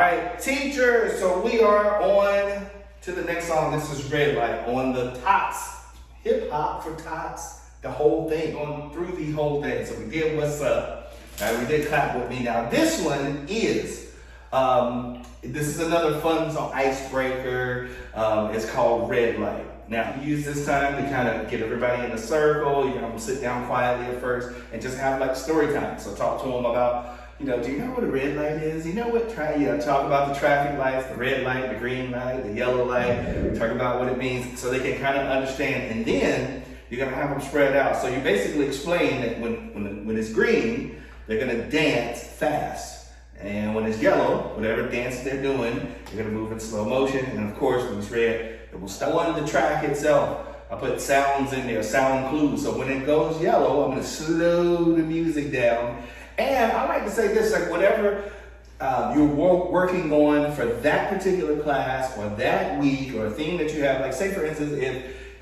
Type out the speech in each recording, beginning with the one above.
right, teacher, so we are on to the next song. This is Red Light on the Tots. Hip Hop for Tots. The whole thing, going through the whole thing. So we did What's Up. All right, we did Clap With Me. Now this one is, this is another fun song, icebreaker. It's called Red Light. Now, use this time to kind of get everybody in a circle. You're gonna sit down quietly at first and just have like story time. So talk to them about, do you know what a red light is? You know what, talk about the traffic lights, the red light, the green light, the yellow light, talk about what it means so they can kind of understand. And then you're gonna have them spread out. So you basically explain that when it's green, they're gonna dance fast. And when it's yellow, whatever dance they're doing, you're gonna move in slow motion. And of course, when it's red, it will start on the track itself. I put sounds in there, sound clues. So when it goes yellow, I'm gonna slow the music down. And I like to say this, like whatever you're working on for that particular class or that week or a theme that you have, like say for instance,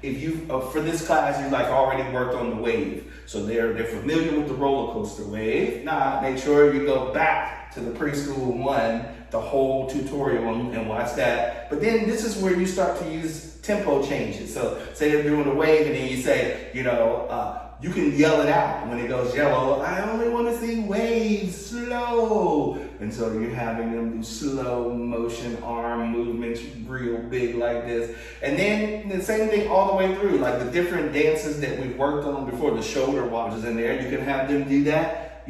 if you for this class you like already worked on the wave, so they're familiar with the roller coaster wave. Now make sure you go back to the preschool one, the whole tutorial, and watch that. But then this is where you start to use tempo changes. So say they're doing a wave, and then you say, you can yell it out when it goes yellow. I only want to see waves slow. And so you're having them do slow motion arm movements real big like this. And then the same thing all the way through, like the different dances that we've worked on before, the shoulder washes in there. You can have them do that,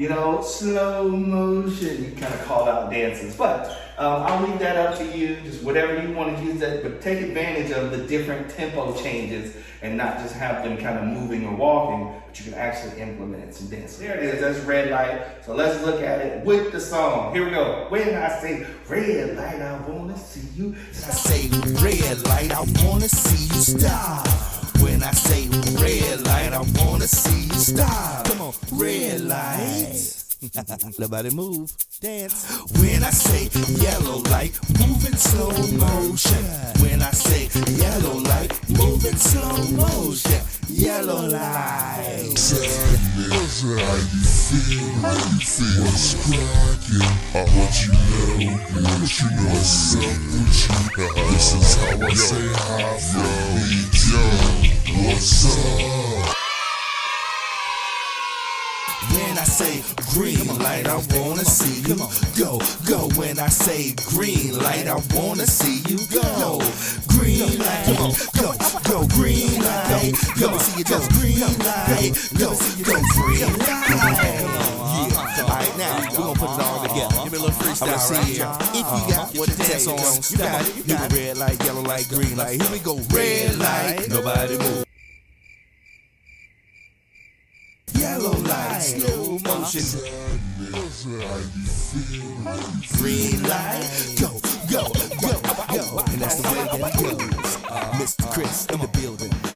slow motion. You kind of call out dances. But I'll leave that up to you, just whatever you want to use that, but take advantage of the different tempo changes and not just have them kind of moving or walking, but you can actually implement some dance. There it is, that's Red Light. So let's look at it with the song. Here we go. When I say red light, I wanna see you. When I say red light, I wanna see you stop. When I say red light, I wanna see you stop. Come on, red light. Nobody move, dance. When I say yellow light, move in slow motion. When I say yellow light, move in slow motion. Yellow light. How you feel? What's cracking? I want you know what's up with you. This is how I say hi from me. Yo, what's up? When I say green light, I wanna see you go, go. When I say green light, I wanna see you go. Green light, come on, go, green light, go, see you go, green light, go, green light. Alright, now we're gonna put it all together. Give me a little freestyle right here. If you got what it takes on, you got it. You got red light, yellow light, green light. Here we go, red light, nobody move. Yellow light, slow motion. Green light, go, go, go, go. And that's the way that it goes. Mr. Chris in the building.